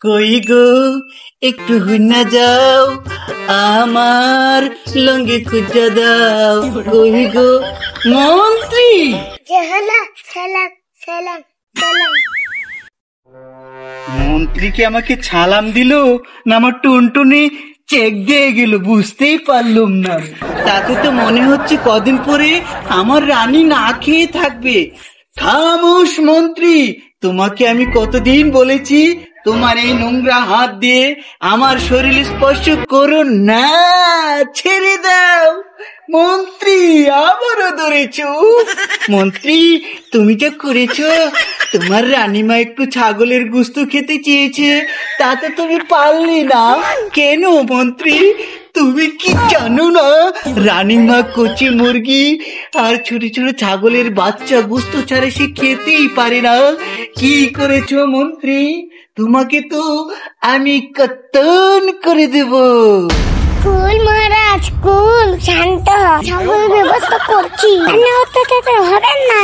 কই গো একটু হুন্না যাও, আমার লঙ্গি খুঁজা দাও। কই গো মন্ত্রী। সালাম সালাম সালাম। মন্ত্রী কি আমাকে সালাম দিল না আমার টুনটুনি চেক দিয়ে গেল বুঝতেই পারলাম না। তাতে তো মনে হচ্ছে কদিন পরে আমার রানী না খেয়ে থাকবে। খামোশ মন্ত্রী, তোমাকে আমি কতদিন বলেছি তোমার এই নোংরা হাত দিয়ে আমার শরীর স্পর্শ করো না, ছেড়ে দাও। মন্ত্রী আবারও ধরেছ। মন্ত্রী তুমি যা করেছ, তোমার রানীমা একটু ছাগলের গোশত খেতে চেয়েছে, তাতে তুমি পারলে না কেন মন্ত্রী? তুমি কি জানো না রানীমা কচি মুরগি আর ছোট ছোট ছাগলের বাচ্চা গোশত ছাড়া সে খেতেই পারে না? কি করেছো মন্ত্রী? তোমাকে তো আমি কত্তন করে দেব। কুল মহারাজ কুল, শান্ত হ, ছাগলের ব্যবস্থা করছি, হবে না।